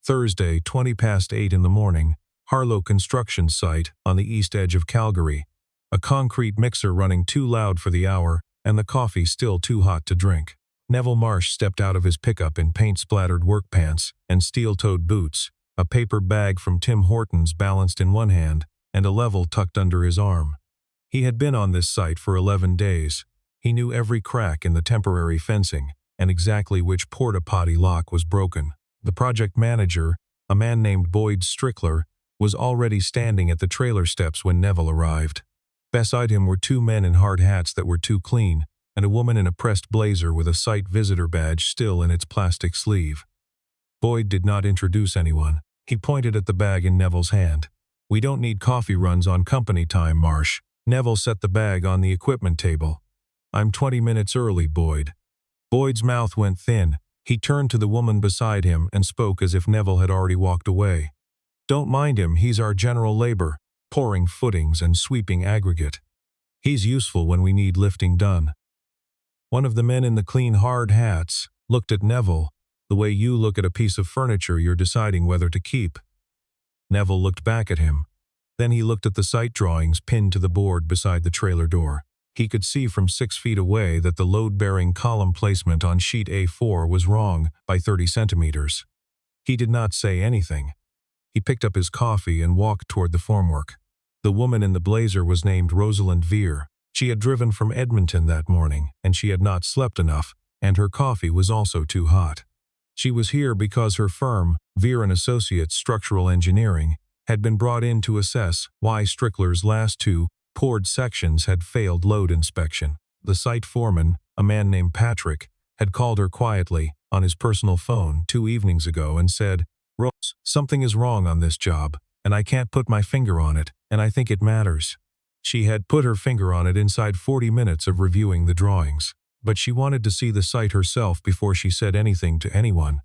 Thursday, 20 past 8 in the morning, Harlow construction site on the east edge of Calgary. A concrete mixer running too loud for the hour, and the coffee still too hot to drink. Neville Marsh stepped out of his pickup in paint-splattered work pants and steel-toed boots, a paper bag from Tim Hortons balanced in one hand, and a level tucked under his arm. He had been on this site for 11 days. He knew every crack in the temporary fencing, and exactly which porta-potty lock was broken. The project manager, a man named Boyd Strickler, was already standing at the trailer steps when Neville arrived. Beside him were two men in hard hats that were too clean, and a woman in a pressed blazer with a site visitor badge still in its plastic sleeve. Boyd did not introduce anyone. He pointed at the bag in Neville's hand. "We don't need coffee runs on company time, Marsh." Neville set the bag on the equipment table. "I'm 20 minutes early, Boyd." Boyd's mouth went thin. He turned to the woman beside him and spoke as if Neville had already walked away. "Don't mind him, he's our general labor, pouring footings and sweeping aggregate. He's useful when we need lifting done." One of the men in the clean hard hats looked at Neville, the way you look at a piece of furniture you're deciding whether to keep. Neville looked back at him. Then he looked at the site drawings pinned to the board beside the trailer door. He could see from 6 feet away that the load-bearing column placement on sheet A4 was wrong by 30 centimeters. He did not say anything. He picked up his coffee and walked toward the formwork. The woman in the blazer was named Rosalind Veer. She had driven from Edmonton that morning, and she had not slept enough, and her coffee was also too hot. She was here because her firm, Veer & Associates Structural Engineering, had been brought in to assess why Strickler's last two poured sections had failed load inspection. The site foreman, a man named Patrick, had called her quietly on his personal phone 2 evenings ago and said, "Rose, something is wrong on this job, and I can't put my finger on it, and I think it matters." She had put her finger on it inside 40 minutes of reviewing the drawings, but she wanted to see the site herself before she said anything to anyone.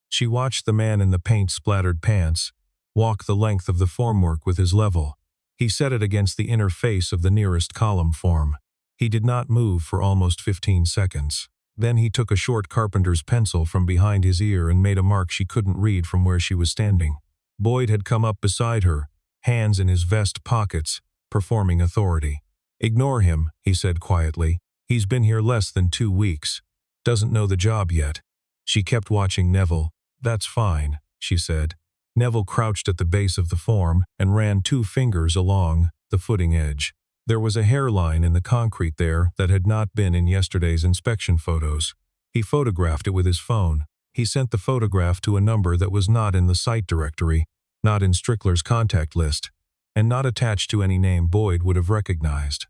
She watched the man in the paint-splattered pants walk the length of the formwork with his level. He set it against the inner face of the nearest column form. He did not move for almost 15 seconds. Then he took a short carpenter's pencil from behind his ear and made a mark she couldn't read from where she was standing. Boyd had come up beside her, hands in his vest pockets, performing authority. "Ignore him," he said quietly. "He's been here less than 2 weeks. Doesn't know the job yet." She kept watching Neville. "That's fine," she said. Neville crouched at the base of the form and ran 2 fingers along the footing edge. There was a hairline in the concrete there that had not been in yesterday's inspection photos. He photographed it with his phone. He sent the photograph to a number that was not in the site directory, not in Strickler's contact list, and not attached to any name Boyd would have recognized.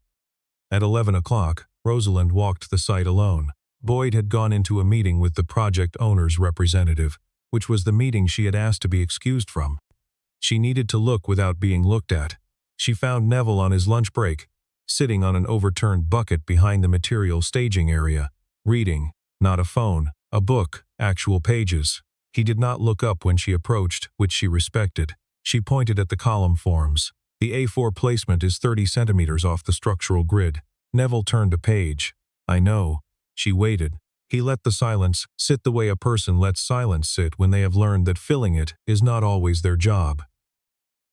At 11 o'clock, Rosalind walked the site alone. Boyd had gone into a meeting with the project owner's representative, which was the meeting she had asked to be excused from. She needed to look without being looked at. She found Neville on his lunch break, sitting on an overturned bucket behind the material staging area, reading, not a phone, a book, actual pages. He did not look up when she approached, which she respected. She pointed at the column forms. "The A4 placement is 30 centimeters off the structural grid." Neville turned a page. "I know." She waited. He let the silence sit the way a person lets silence sit when they have learned that filling it is not always their job.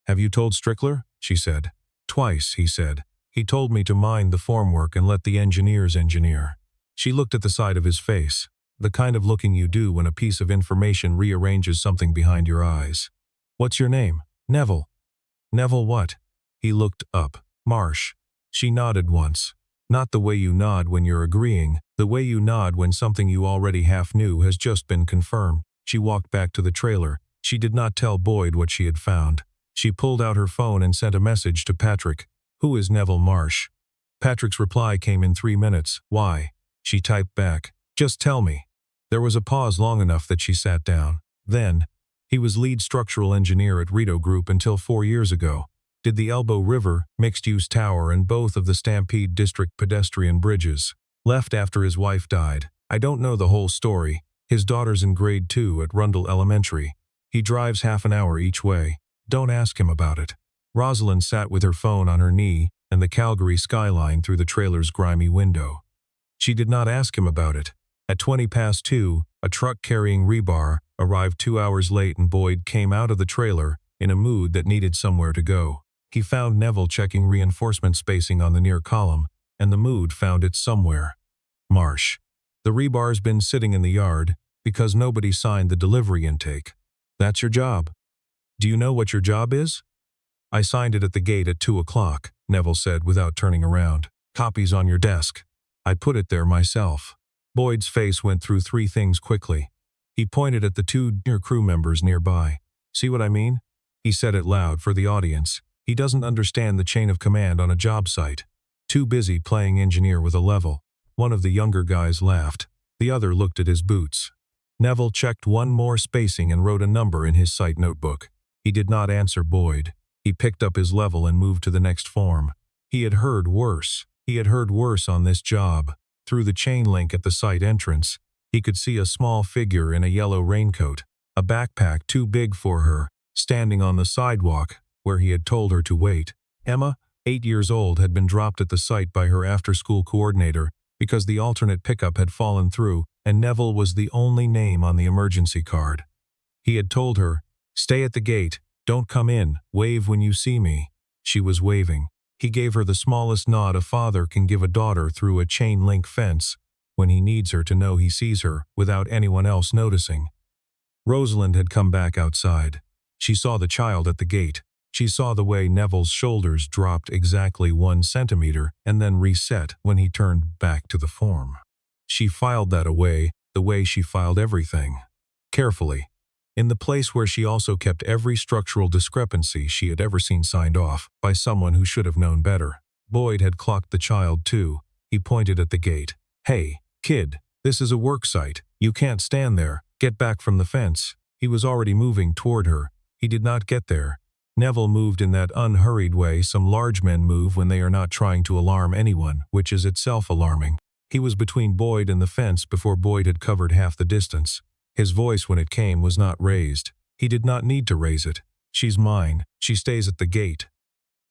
"Have you told Strickler?" she said. "Twice," he said. "He told me to mind the formwork and let the engineers engineer." She looked at the side of his face, the kind of looking you do when a piece of information rearranges something behind your eyes. "What's your name?" "Neville." "Neville what?" He looked up. "Marsh." She nodded once. Not the way you nod when you're agreeing, the way you nod when something you already half knew has just been confirmed. She walked back to the trailer. She did not tell Boyd what she had found. She pulled out her phone and sent a message to Patrick. "Who is Neville Marsh?" Patrick's reply came in 3 minutes. "Why?" She typed back. "Just tell me." There was a pause long enough that she sat down. Then, "He was lead structural engineer at Rito Group until 4 years ago. Did the Elbow River, mixed-use tower and both of the Stampede District pedestrian bridges. Left after his wife died. I don't know the whole story. His daughter's in grade 2 at Rundle Elementary. He drives half an hour each way. Don't ask him about it." Rosalind sat with her phone on her knee and the Calgary skyline through the trailer's grimy window. She did not ask him about it. At 2:20, a truck carrying rebar arrived 2 hours late and Boyd came out of the trailer in a mood that needed somewhere to go. He found Neville checking reinforcement spacing on the near column, and the mood found it somewhere. Marsh. The rebar's been sitting in the yard because nobody signed the delivery intake. That's your job. Do you know what your job is? I signed it at the gate at 2 o'clock, Neville said without turning around. Copy's on your desk. I put it there myself. Boyd's face went through 3 things quickly. He pointed at the 2 near crew members nearby. See what I mean? He said it loud for the audience. He doesn't understand the chain of command on a job site. Too busy playing engineer with a level. One of the younger guys laughed. The other looked at his boots. Neville checked one more spacing and wrote a number in his site notebook. He did not answer Boyd. He picked up his level and moved to the next form. He had heard worse. He had heard worse on this job. Through the chain link at the site entrance, he could see a small figure in a yellow raincoat, a backpack too big for her, standing on the sidewalk where he had told her to wait. Emma, 8 years old, had been dropped at the site by her after-school coordinator because the alternate pickup had fallen through and Neville was the only name on the emergency card. He had told her, "Stay at the gate, don't come in, wave when you see me." She was waving. He gave her the smallest nod a father can give a daughter through a chain-link fence when he needs her to know he sees her without anyone else noticing. Rosalind had come back outside. She saw the child at the gate. She saw the way Neville's shoulders dropped exactly 1 centimeter and then reset when he turned back to the form. She filed that away the way she filed everything. Carefully. In the place where she also kept every structural discrepancy she had ever seen signed off by someone who should have known better. Boyd had clocked the child too. He pointed at the gate. "Hey, kid, this is a work site. You can't stand there. Get back from the fence." He was already moving toward her. He did not get there. Neville moved in that unhurried way some large men move when they are not trying to alarm anyone, which is itself alarming. He was between Boyd and the fence before Boyd had covered half the distance. His voice when it came was not raised. He did not need to raise it. "She's mine. She stays at the gate."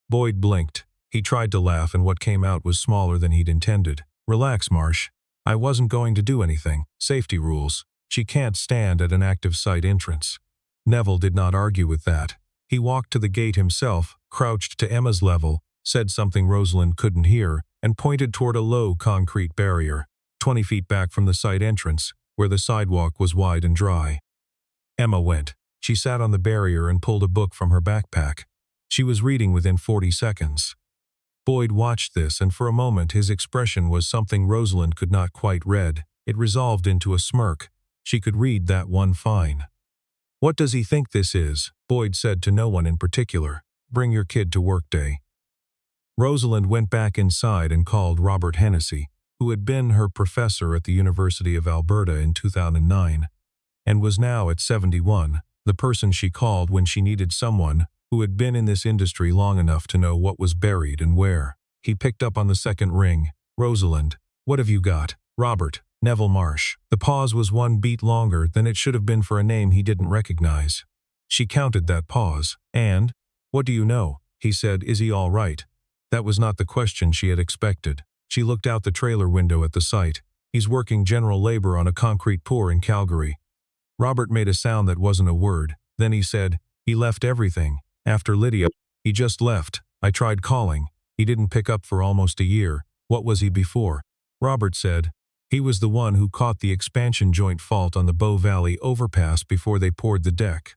Boyd blinked. He tried to laugh and what came out was smaller than he'd intended. "Relax, Marsh. I wasn't going to do anything. Safety rules. She can't stand at an active site entrance." Neville did not argue with that. He walked to the gate himself, crouched to Emma's level, said something Rosalind couldn't hear, and pointed toward a low concrete barrier, 20 feet back from the site entrance, where the sidewalk was wide and dry. Emma went. She sat on the barrier and pulled a book from her backpack. She was reading within 40 seconds. Boyd watched this, and for a moment his expression was something Rosalind could not quite read. It resolved into a smirk. She could read that one fine. "What does he think this is?" Boyd said to no one in particular. "Bring your kid to work day." Rosalind went back inside and called Robert Hennessy, who had been her professor at the University of Alberta in 2009, and was now at 71, the person she called when she needed someone who had been in this industry long enough to know what was buried and where. He picked up on the second ring. "Rosalind, what have you got?" "Robert, Neville Marsh." The pause was 1 beat longer than it should have been for a name he didn't recognize. She counted that pause. "And? What do you know?" He said, "Is he all right?" That was not the question she had expected. She looked out the trailer window at the site. "He's working general labor on a concrete pour in Calgary." Robert made a sound that wasn't a word. Then he said, "He left everything. After Lydia, he just left. I tried calling. He didn't pick up for almost a year. What was he before?" Robert said, "He was the one who caught the expansion joint fault on the Bow Valley overpass before they poured the deck.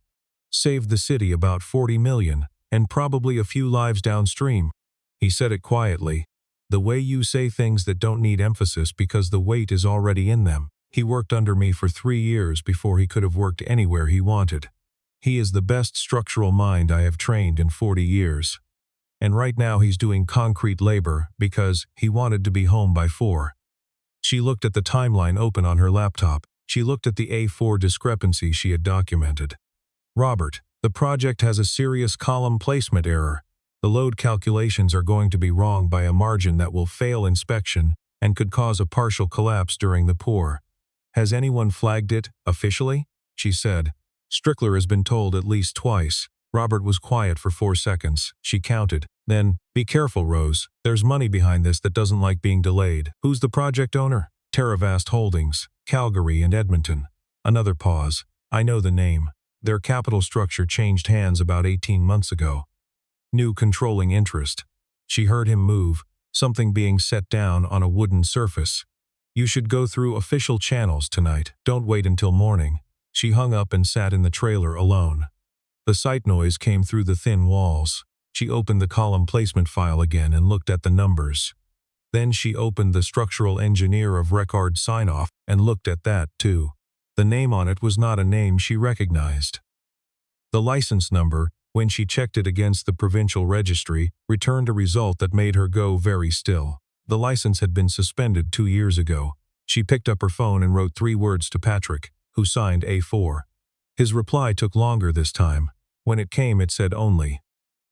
Saved the city about 40 million, and probably a few lives downstream." He said it quietly. "The way you say things that don't need emphasis because the weight is already in them. He worked under me for 3 years before he could have worked anywhere he wanted. He is the best structural mind I have trained in 40 years. And right now he's doing concrete labor because he wanted to be home by 4. She looked at the timeline open on her laptop. She looked at the A4 discrepancy she had documented. "Robert, the project has a serious column placement error. The load calculations are going to be wrong by a margin that will fail inspection and could cause a partial collapse during the pour. Has anyone flagged it, officially?" She said. "Strickler has been told at least twice." Robert was quiet for 4 seconds. She counted. Then, "Be careful, Rose. There's money behind this that doesn't like being delayed. Who's the project owner?" Terravast Holdings, Calgary and Edmonton. Another pause. I know the name. Their capital structure changed hands about 18 months ago. New controlling interest. She heard him move, something being set down on a wooden surface. You should go through official channels tonight. Don't wait until morning. She hung up and sat in the trailer alone. The site noise came through the thin walls. She opened the column placement file again and looked at the numbers. Then she opened the structural engineer of record sign-off and looked at that too. The name on it was not a name she recognized. The license number, when she checked it against the provincial registry, returned a result that made her go very still. The license had been suspended 2 years ago. She picked up her phone and wrote 3 words to Patrick, who signed A4. His reply took longer this time. When it came, it said only,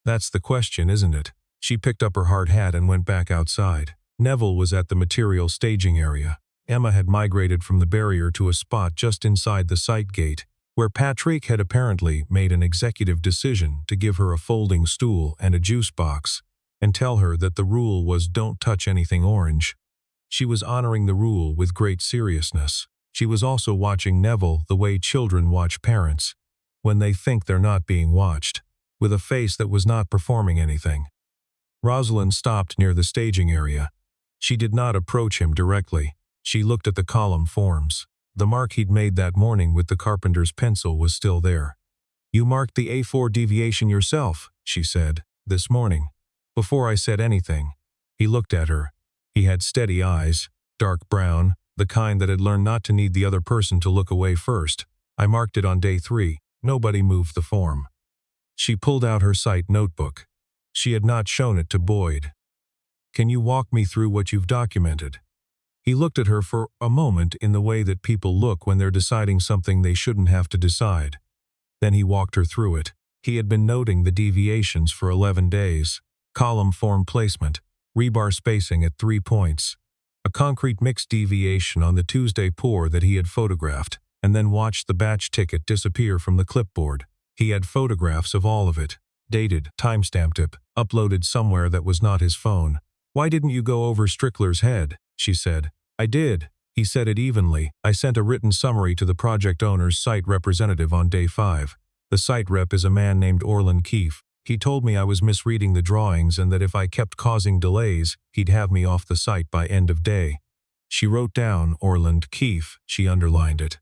"That's the question, isn't it?" She picked up her hard hat and went back outside. Neville was at the material staging area. Emma had migrated from the barrier to a spot just inside the site gate, where Patrick had apparently made an executive decision to give her a folding stool and a juice box, and tell her that the rule was don't touch anything orange. She was honoring the rule with great seriousness. She was also watching Neville the way children watch parents, when they think they're not being watched, with a face that was not performing anything. Rosalind stopped near the staging area. She did not approach him directly. She looked at the column forms. The mark he'd made that morning with the carpenter's pencil was still there. "You marked the A4 deviation yourself," she said, "this morning." Before I said anything, he looked at her. He had steady eyes, dark brown, the kind that had learned not to need the other person to look away first. "I marked it on day 3. Nobody moved the form." She pulled out her site notebook. She had not shown it to Boyd. "Can you walk me through what you've documented?" He looked at her for a moment in the way that people look when they're deciding something they shouldn't have to decide. Then he walked her through it. He had been noting the deviations for 11 days. Column form placement, rebar spacing at 3 points. A concrete mix deviation on the Tuesday pour that he had photographed, and then watched the batch ticket disappear from the clipboard. He had photographs of all of it, dated, timestamped it, uploaded somewhere that was not his phone. "Why didn't you go over Strickler's head?" she said. "I did." He said it evenly. "I sent a written summary to the project owner's site representative on day 5. The site rep is a man named Orland Keefe. He told me I was misreading the drawings and that if I kept causing delays, he'd have me off the site by end of day." She wrote down Orland Keefe. She underlined it.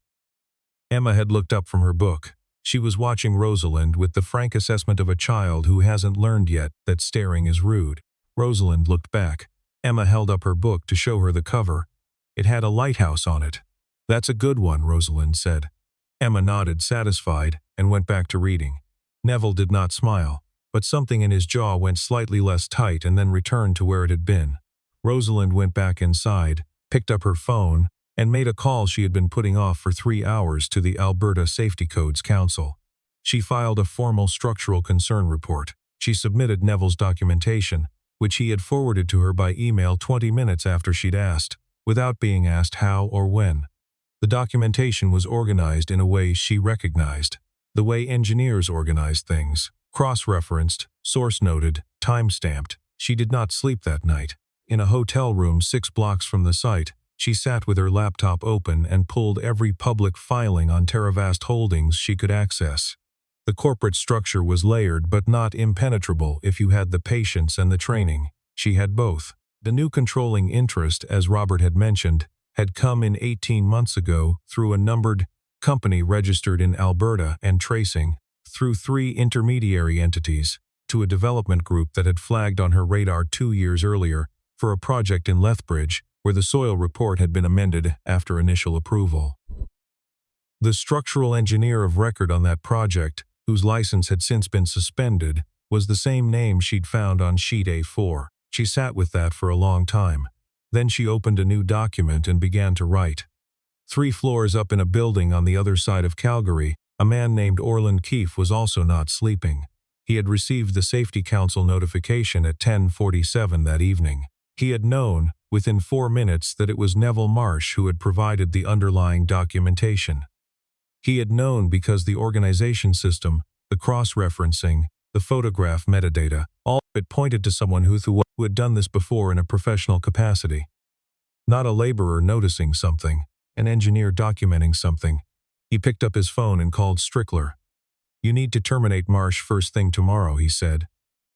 Emma had looked up from her book. She was watching Rosalind with the frank assessment of a child who hasn't learned yet that staring is rude. Rosalind looked back. Emma held up her book to show her the cover. It had a lighthouse on it. "That's a good one," Rosalind said. Emma nodded, satisfied, and went back to reading. Neville did not smile, but something in his jaw went slightly less tight and then returned to where it had been. Rosalind went back inside, picked up her phone, and made a call she had been putting off for 3 hours to the Alberta Safety Codes Council. She filed a formal structural concern report. She submitted Neville's documentation, which he had forwarded to her by email 20 minutes after she'd asked, without being asked how or when. The documentation was organized in a way she recognized, the way engineers organize things, cross-referenced, source-noted, time-stamped. She did not sleep that night. In a hotel room 6 blocks from the site, she sat with her laptop open and pulled every public filing on Terravast Holdings she could access. The corporate structure was layered but not impenetrable if you had the patience and the training. She had both. The new controlling interest, as Robert had mentioned, had come in 18 months ago through a numbered company registered in Alberta and tracing, through 3 intermediary entities, to a development group that had flagged on her radar 2 years earlier for a project in Lethbridge, where the soil report had been amended after initial approval. The structural engineer of record on that project, whose license had since been suspended, was the same name she'd found on sheet A4. She sat with that for a long time. Then she opened a new document and began to write. 3 floors up in a building on the other side of Calgary, a man named Orland Keefe was also not sleeping. He had received the Safety Council notification at 10:47 that evening. He had known, within 4 minutes, that it was Neville Marsh who had provided the underlying documentation. He had known because the organization system, the cross-referencing, the photograph metadata, all of it pointed to someone who had done this before in a professional capacity. Not a laborer noticing something, an engineer documenting something. He picked up his phone and called Strickler. "You need to terminate Marsh first thing tomorrow," he said,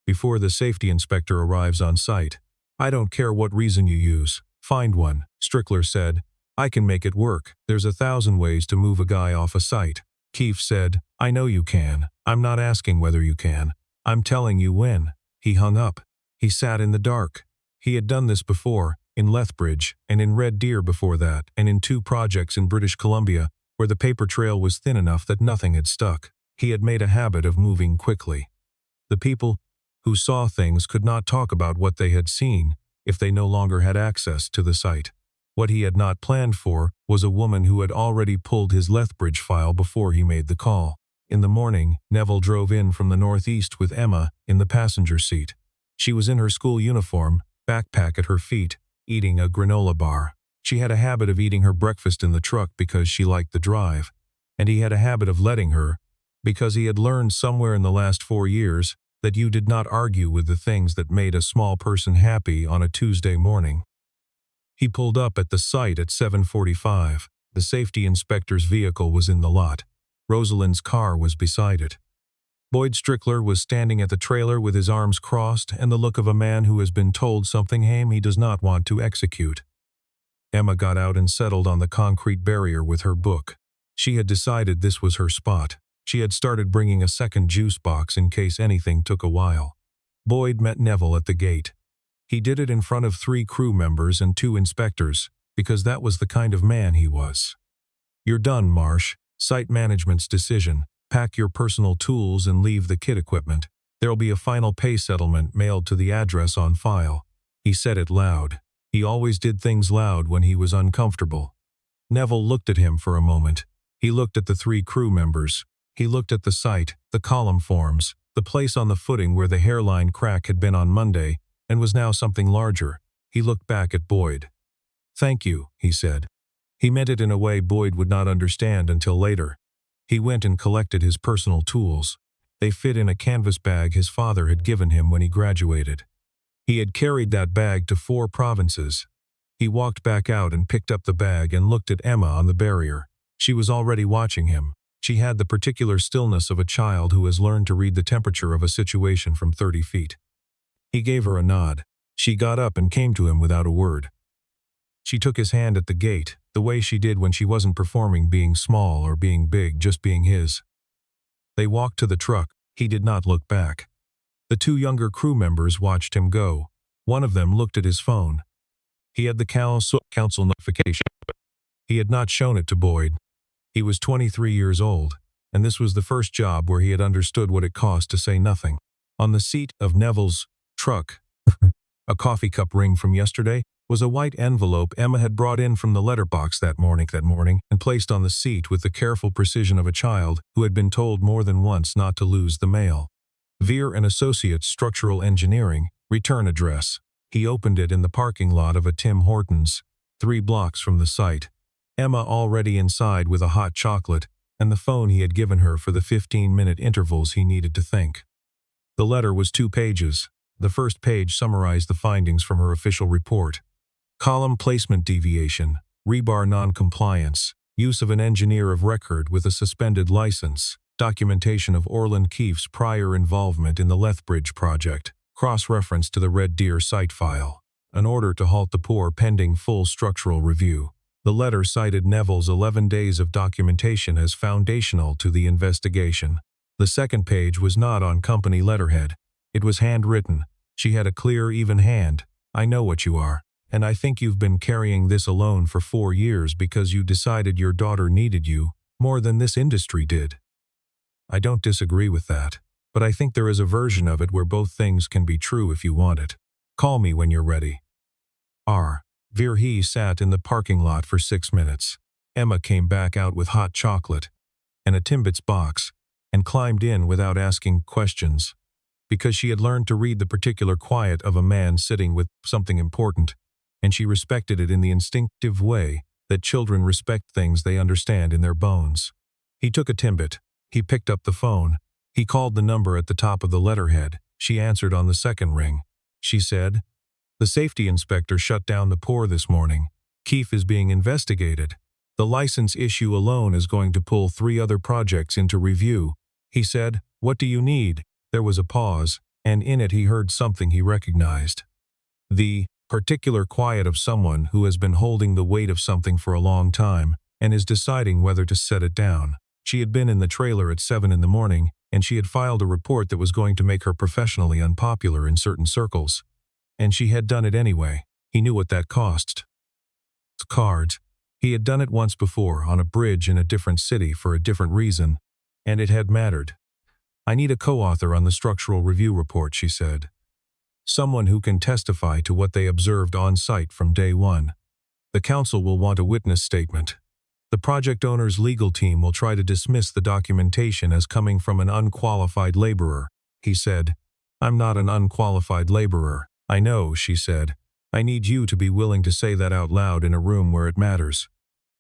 "before the safety inspector arrives on site. I don't care what reason you use. Find one." Strickler said, "I can make it work. There's 1,000 ways to move a guy off a site." Keefe said, "I know you can. I'm not asking whether you can. I'm telling you when." He hung up. He sat in the dark. He had done this before, in Lethbridge, and in Red Deer before that, and in 2 projects in British Columbia, where the paper trail was thin enough that nothing had stuck. He had made a habit of moving quickly. The people who saw things could not talk about what they had seen if they no longer had access to the site. What he had not planned for was a woman who had already pulled his Lethbridge file before he made the call. In the morning, Neville drove in from the northeast with Emma in the passenger seat. She was in her school uniform, backpack at her feet, eating a granola bar. She had a habit of eating her breakfast in the truck because she liked the drive, and he had a habit of letting her, because he had learned somewhere in the last 4 years that you did not argue with the things that made a small person happy on a Tuesday morning. He pulled up at the site at 7:45. The safety inspector's vehicle was in the lot. Rosalind's car was beside it. Boyd Strickler was standing at the trailer with his arms crossed and the look of a man who has been told something he does not want to execute. Emma got out and settled on the concrete barrier with her book. She had decided this was her spot. She had started bringing a second juice box in case anything took a while. Boyd met Neville at the gate. He did it in front of 3 crew members and 2 inspectors, because that was the kind of man he was. "You're done, Marsh. Site management's decision. Pack your personal tools and leave the kit equipment. There'll be a final pay settlement mailed to the address on file." He said it loud. He always did things loud when he was uncomfortable. Neville looked at him for a moment. He looked at the 3 crew members. He looked at the site, the column forms, the place on the footing where the hairline crack had been on Monday and was now something larger. He looked back at Boyd. "Thank you," he said. He meant it in a way Boyd would not understand until later. He went and collected his personal tools. They fit in a canvas bag his father had given him when he graduated. He had carried that bag to 4 provinces. He walked back out and picked up the bag and looked at Emma on the barrier. She was already watching him. She had the particular stillness of a child who has learned to read the temperature of a situation from 30 feet. He gave her a nod. She got up and came to him without a word. She took his hand at the gate, the way she did when she wasn't performing being small or being big, just being his. They walked to the truck. He did not look back. The 2 younger crew members watched him go. One of them looked at his phone. He had the council notification. He had not shown it to Boyd. He was 23 years old, and this was the first job where he had understood what it cost to say nothing. On the seat of Neville's truck, a coffee cup ring from yesterday, was a white envelope Emma had brought in from the letterbox that morning and placed on the seat with the careful precision of a child who had been told more than once not to lose the mail. Veer and Associates Structural Engineering, return address. He opened it in the parking lot of a Tim Hortons, 3 blocks from the site. Emma already inside with a hot chocolate and the phone he had given her for the 15-minute intervals he needed to think. The letter was 2 pages. The first page summarized the findings from her official report. Column placement deviation, rebar non-compliance, use of an engineer of record with a suspended license, documentation of Orland Keefe's prior involvement in the Lethbridge project, cross-reference to the Red Deer site file, an order to halt the pour pending full structural review. The letter cited Neville's 11 days of documentation as foundational to the investigation. The second page was not on company letterhead. It was handwritten. She had a clear, even hand. "I know what you are, and I think you've been carrying this alone for 4 years because you decided your daughter needed you more than this industry did. I don't disagree with that, but I think there is a version of it where both things can be true if you want it. Call me when you're ready." R. Veer sat in the parking lot for 6 minutes. Emma came back out with hot chocolate and a Timbits box and climbed in without asking questions, because she had learned to read the particular quiet of a man sitting with something important, and she respected it in the instinctive way that children respect things they understand in their bones. He took a Timbit. He picked up the phone. He called the number at the top of the letterhead. She answered on the second ring. She said, "The safety inspector shut down the pour this morning. Keefe is being investigated. The license issue alone is going to pull 3 other projects into review. He said, "What do you need?" There was a pause, and in it he heard something he recognized. The particular quiet of someone who has been holding the weight of something for a long time and is deciding whether to set it down. She had been in the trailer at 7 in the morning, and she had filed a report that was going to make her professionally unpopular in certain circles. And she had done it anyway. He knew what that cost. Cards. He had done it once before, on a bridge in a different city for a different reason, and it had mattered. "I need a co-author on the structural review report," she said. "Someone who can testify to what they observed on site from day one. The council will want a witness statement. The project owner's legal team will try to dismiss the documentation as coming from an unqualified laborer," he said. "I'm not an unqualified laborer." "I know," she said. "I need you to be willing to say that out loud in a room where it matters."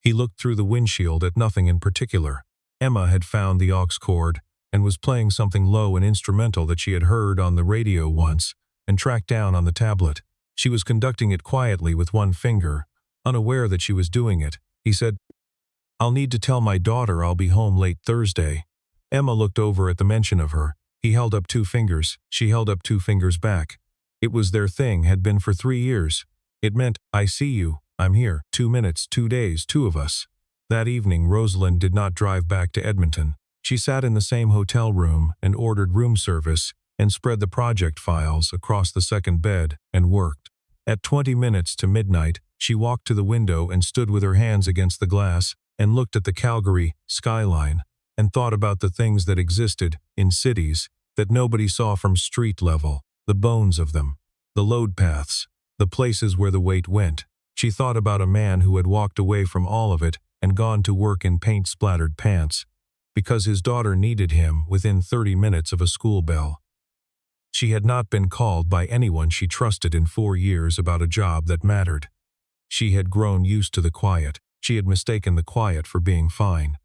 He looked through the windshield at nothing in particular. Emma had found the aux cord and was playing something low and instrumental that she had heard on the radio once and tracked down on the tablet. She was conducting it quietly with one finger, unaware that she was doing it. He said, "I'll need to tell my daughter I'll be home late Thursday." Emma looked over at the mention of her. He held up 2 fingers. She held up 2 fingers back. It was their thing, had been for 3 years. It meant, "I see you, I'm here, 2 minutes, 2 days, 2 of us." That evening, Rosalind did not drive back to Edmonton. She sat in the same hotel room and ordered room service and spread the project files across the second bed and worked. At 20 minutes to midnight, she walked to the window and stood with her hands against the glass and looked at the Calgary skyline and thought about the things that existed in cities that nobody saw from street level. The bones of them, the load paths, the places where the weight went. She thought about a man who had walked away from all of it and gone to work in paint-splattered pants because his daughter needed him within 30 minutes of a school bell. She had not been called by anyone she trusted in 4 years about a job that mattered. She had grown used to the quiet. She had mistaken the quiet for being fine.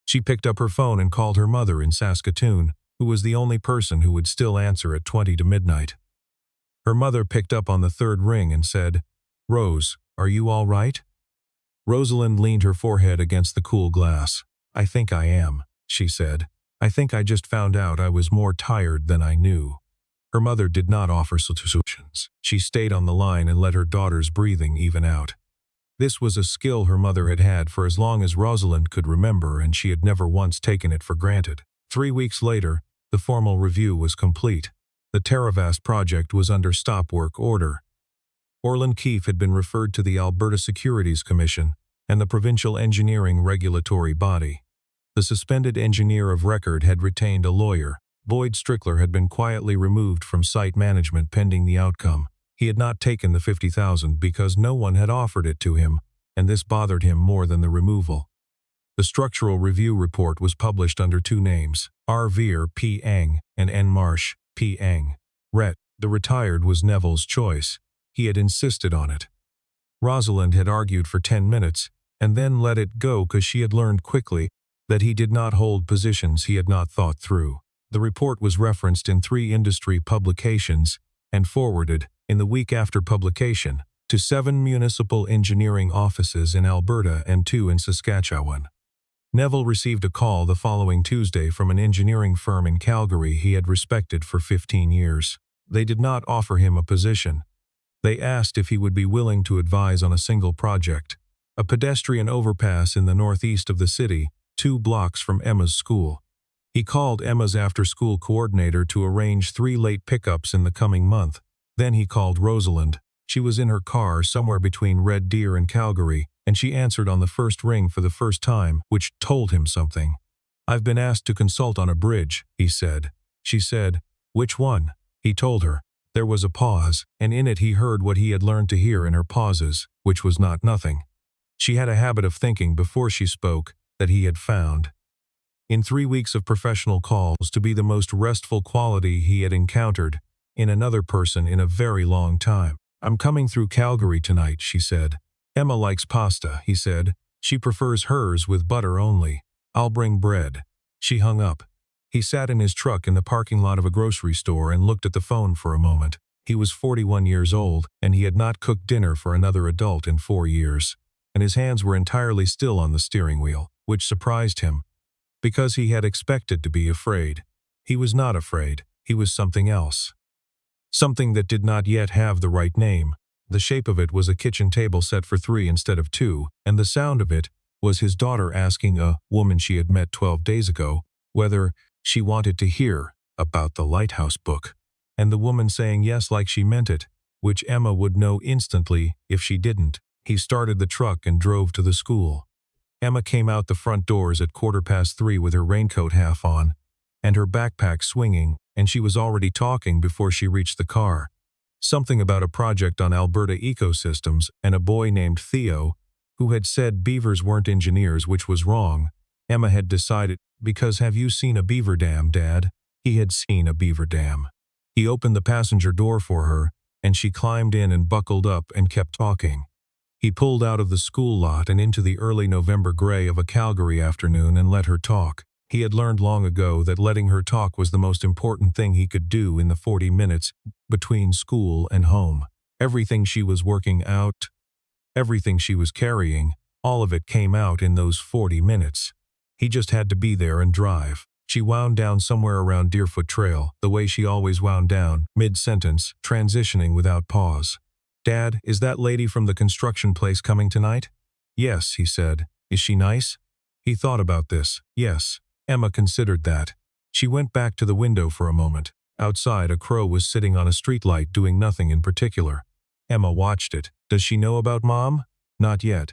She picked up her phone and called her mother in Saskatoon, who was the only person who would still answer at 20 to midnight. Her mother picked up on the 3rd ring and said, "Rose, are you all right?" Rosalind leaned her forehead against the cool glass. "I think I am," she said. "I think I just found out I was more tired than I knew." Her mother did not offer solutions. She stayed on the line and let her daughter's breathing even out. This was a skill her mother had had for as long as Rosalind could remember, and she had never once taken it for granted. 3 weeks later, the formal review was complete. The Terravast project was under stop work order. Orland Keefe had been referred to the Alberta Securities Commission and the provincial engineering regulatory body. The suspended engineer of record had retained a lawyer. Boyd Strickler had been quietly removed from site management pending the outcome. He had not taken the $50,000 because no one had offered it to him, and this bothered him more than the removal. The structural review report was published under 2 names, R. Veer P. Eng and N. Marsh P. Eng. The retired was Neville's choice. He had insisted on it. Rosalind had argued for 10 minutes and then let it go because she had learned quickly that he did not hold positions he had not thought through. The report was referenced in 3 industry publications and forwarded, in the week after publication, to 7 municipal engineering offices in Alberta and 2 in Saskatchewan. Neville received a call the following Tuesday from an engineering firm in Calgary he had respected for 15 years. They did not offer him a position. They asked if he would be willing to advise on a single project, a pedestrian overpass in the northeast of the city, 2 blocks from Emma's school. He called Emma's after-school coordinator to arrange 3 late pickups in the coming month. Then he called Rosalind. She was in her car somewhere between Red Deer and Calgary, and she answered on the first ring for the first time, which told him something. "I've been asked to consult on a bridge," he said. She said, "Which one?" He told her. There was a pause, and in it he heard what he had learned to hear in her pauses, which was not nothing. She had a habit of thinking before she spoke that he had found, in 3 weeks of professional calls, to be the most restful quality he had encountered in another person in a very long time. "I'm coming through Calgary tonight," she said. "Emma likes pasta," he said. "She prefers hers with butter only. I'll bring bread." She hung up. He sat in his truck in the parking lot of a grocery store and looked at the phone for a moment. He was 41 years old, and he had not cooked dinner for another adult in 4 years, and his hands were entirely still on the steering wheel, which surprised him, because he had expected to be afraid. He was not afraid, he was something else. Something that did not yet have the right name. The shape of it was a kitchen table set for 3 instead of 2, and the sound of it was his daughter asking a woman she had met 12 days ago whether she wanted to hear about the lighthouse book, and the woman saying yes like she meant it, which Emma would know instantly if she didn't. He started the truck and drove to the school. Emma came out the front doors at 3:15 with her raincoat half on and her backpack swinging, and she was already talking before she reached the car. Something about a project on Alberta ecosystems and a boy named Theo, who had said beavers weren't engineers, which was wrong. Emma had decided, because have you seen a beaver dam, Dad? He had seen a beaver dam. He opened the passenger door for her, and she climbed in and buckled up and kept talking. He pulled out of the school lot and into the early November gray of a Calgary afternoon and let her talk. He had learned long ago that letting her talk was the most important thing he could do in the 40 minutes between school and home. Everything she was working out, everything she was carrying, all of it came out in those 40 minutes. He just had to be there and drive. She wound down somewhere around Deerfoot Trail, the way she always wound down, mid-sentence, transitioning without pause. Dad, is that lady from the construction place coming tonight? Yes, he said. Is she nice? He thought about this. Yes. Emma considered that. She went back to the window for a moment. Outside, a crow was sitting on a streetlight doing nothing in particular. Emma watched it. Does she know about Mom? Not yet.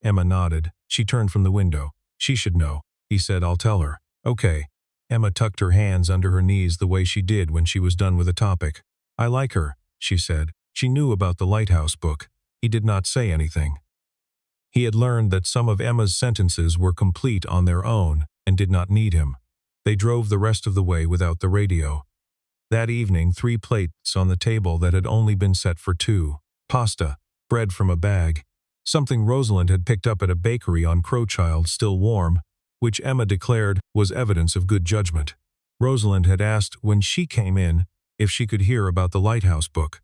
Emma nodded. She turned from the window. She should know. He said, I'll tell her. Okay. Emma tucked her hands under her knees the way she did when she was done with a topic. I like her, she said. She knew about the lighthouse book. He did not say anything. He had learned that some of Emma's sentences were complete on their own and did not need him. They drove the rest of the way without the radio. That evening, 3 plates on the table that had only been set for 2. Pasta, bread from a bag, something Rosalind had picked up at a bakery on Crowchild, still warm, which Emma declared was evidence of good judgment. Rosalind had asked when she came in if she could hear about the lighthouse book.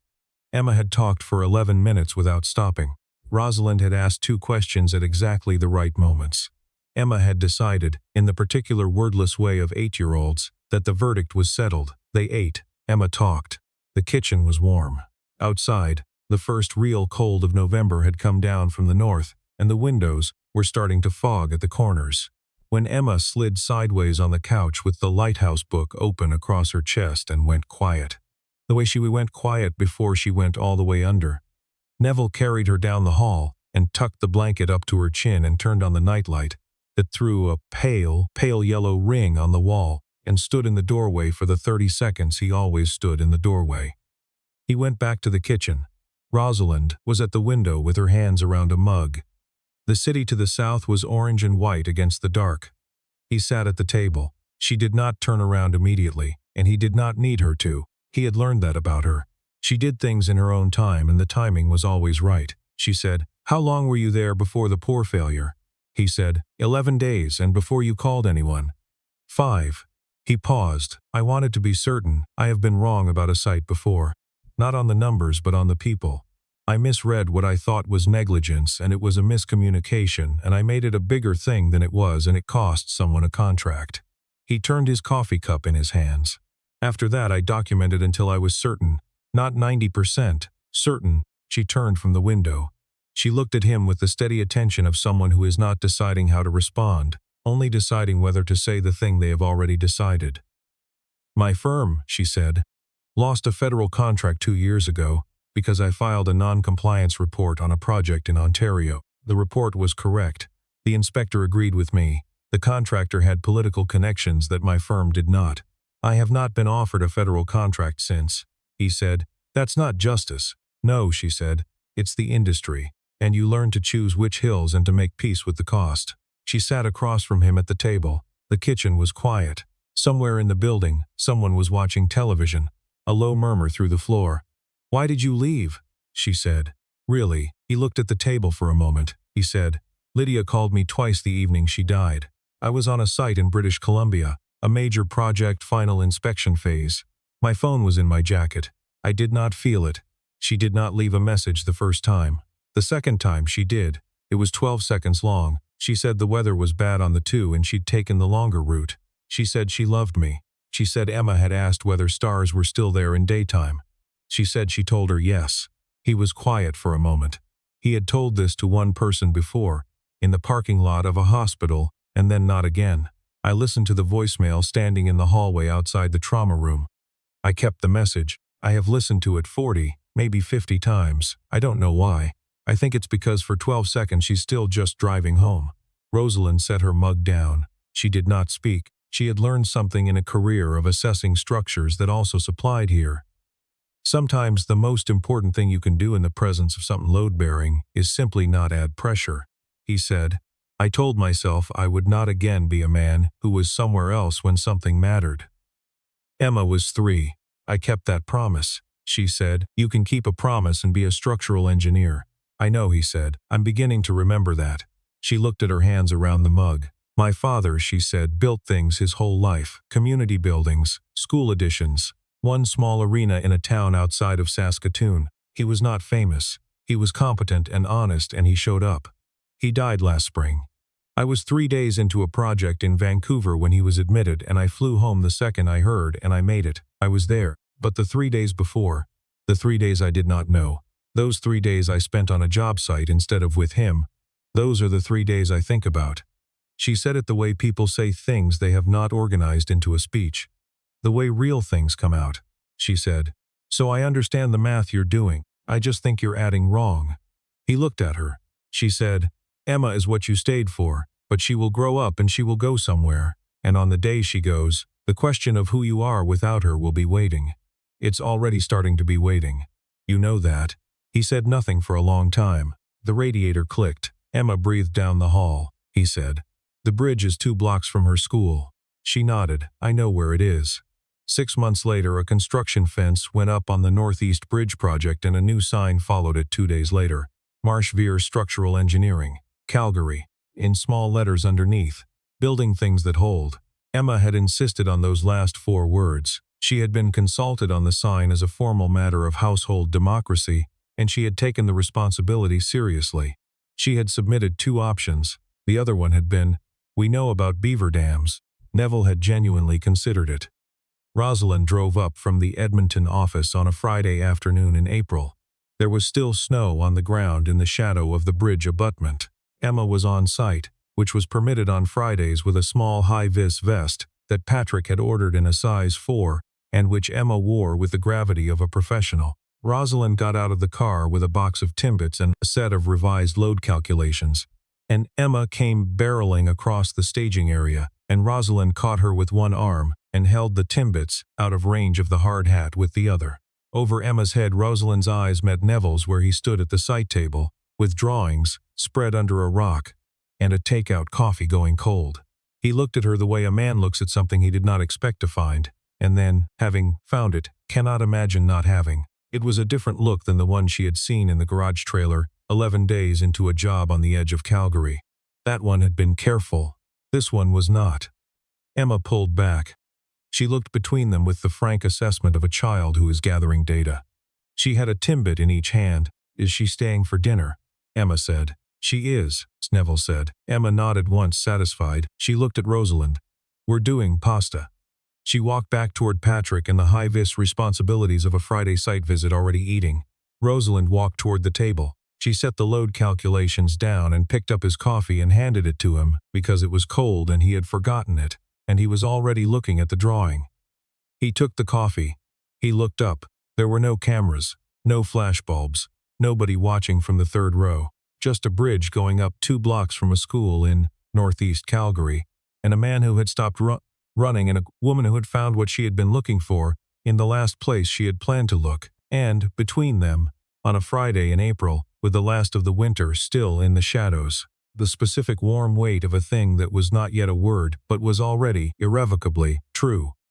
Emma had talked for 11 minutes without stopping. Rosalind had asked 2 questions at exactly the right moments. Emma had decided, in the particular wordless way of 8-year-olds, that the verdict was settled. They ate. Emma talked. The kitchen was warm. Outside, the first real cold of November had come down from the north, and the windows were starting to fog at the corners. When Emma slid sideways on the couch with the lighthouse book open across her chest and went quiet. The way she went quiet before she went all the way under. Neville carried her down the hall and tucked the blanket up to her chin and turned on the nightlight that threw a pale yellow ring on the wall and stood in the doorway for the 30 seconds he always stood in the doorway. He went back to the kitchen. Rosalind was at the window with her hands around a mug. The city to the south was orange and white against the dark. He sat at the table. She did not turn around immediately, and he did not need her to. He had learned that about her. She did things in her own time, and the timing was always right. She said, How long were you there before the poor failure? He said, 11 days, and before you called anyone. 5. He paused. I wanted to be certain. I have been wrong about a site before. Not on the numbers, but on the people. I misread what I thought was negligence, and it was a miscommunication, and I made it a bigger thing than it was, and it cost someone a contract. He turned his coffee cup in his hands. After that, I documented until I was certain. Not 90%, certain. She turned from the window. She looked at him with the steady attention of someone who is not deciding how to respond, only deciding whether to say the thing they have already decided. My firm, she said, lost a federal contract 2 years ago because I filed a non-compliance report on a project in Ontario. The report was correct. The inspector agreed with me. The contractor had political connections that my firm did not. I have not been offered a federal contract since. He said, That's not justice. No, she said, it's the industry, and you learn to choose which hills and to make peace with the cost. She sat across from him at the table. The kitchen was quiet. Somewhere in the building, someone was watching television. A low murmur through the floor. Why did you leave? She said. Really? He looked at the table for a moment. He said, Lydia called me twice the evening she died. I was on a site in British Columbia, a major project final inspection phase. My phone was in my jacket. I did not feel it. She did not leave a message the first time. The second time she did. It was 12 seconds long. She said the weather was bad on the 2 and she'd taken the longer route. She said she loved me. She said Emma had asked whether stars were still there in daytime. She said she told her yes. He was quiet for a moment. He had told this to one person before, in the parking lot of a hospital, and then not again. I listened to the voicemail standing in the hallway outside the trauma room. I kept the message. I have listened to it 40, maybe 50 times. I don't know why. I think it's because for 12 seconds she's still just driving home. Rosalind set her mug down. She did not speak. She had learned something in a career of assessing structures that also supplied here. Sometimes the most important thing you can do in the presence of something load-bearing is simply not add pressure. He said, I told myself I would not again be a man who was somewhere else when something mattered. Emma was 3. I kept that promise. She said, you can keep a promise and be a structural engineer. I know, he said. I'm beginning to remember that. She looked at her hands around the mug. My father, she said, built things his whole life. Community buildings, school additions, one small arena in a town outside of Saskatoon. He was not famous. He was competent and honest, and he showed up. He died last spring. I was 3 days into a project in Vancouver when he was admitted, and I flew home the second I heard, and I made it. I was there. But the 3 days before, the 3 days I did not know, those 3 days I spent on a job site instead of with him, those are the 3 days I think about. She said it the way people say things they have not organized into a speech. The way real things come out. She said, so I understand the math you're doing. I just think you're adding wrong. He looked at her. She said, Emma is what you stayed for, but she will grow up and she will go somewhere. And on the day she goes, the question of who you are without her will be waiting. It's already starting to be waiting. You know that. He said nothing for a long time. The radiator clicked. Emma breathed down the hall. He said, the bridge is 2 blocks from her school. She nodded. I know where it is. 6 months later, a construction fence went up on the Northeast Bridge project and a new sign followed it 2 days later. Marshveer Structural Engineering, Calgary, in small letters underneath. Building things that hold. Emma had insisted on those last 4 words. She had been consulted on the sign as a formal matter of household democracy, and she had taken the responsibility seriously. She had submitted 2 options. The other one had been, we know about beaver dams. Neville had genuinely considered it. Rosalind drove up from the Edmonton office on a Friday afternoon in April. There was still snow on the ground in the shadow of the bridge abutment. Emma was on site, which was permitted on Fridays, with a small high-vis vest that Patrick had ordered in a size 4 and which Emma wore with the gravity of a professional. Rosalind got out of the car with a box of Timbits and a set of revised load calculations, and Emma came barreling across the staging area, and Rosalind caught her with one arm and held the Timbits out of range of the hard hat with the other. Over Emma's head, Rosalind's eyes met Neville's where he stood at the site table, with drawings spread under a rock, and a takeout coffee going cold. He looked at her the way a man looks at something he did not expect to find, and then, having found it, cannot imagine not having. It was a different look than the one she had seen in the garage trailer 11 days into a job on the edge of Calgary. That one had been careful. This one was not. Emma pulled back. She looked between them with the frank assessment of a child who is gathering data. She had a Timbit in each hand. Is she staying for dinner? Emma said. She is, Neville said. Emma nodded once, satisfied. She looked at Rosalind. We're doing pasta. She walked back toward Patrick and the high-vis responsibilities of a Friday site visit already eating. Rosalind walked toward the table. She set the load calculations down and picked up his coffee and handed it to him because it was cold and he had forgotten it, and he was already looking at the drawing. He took the coffee. He looked up. There were no cameras, no flashbulbs, nobody watching from the 3rd row, just a bridge going up 2 blocks from a school in Northeast Calgary, and a man who had stopped running and a woman who had found what she had been looking for in the last place she had planned to look, and, between them, on a Friday in April, with the last of the winter still in the shadows, the specific warm weight of a thing that was not yet a word but was already, irrevocably, true.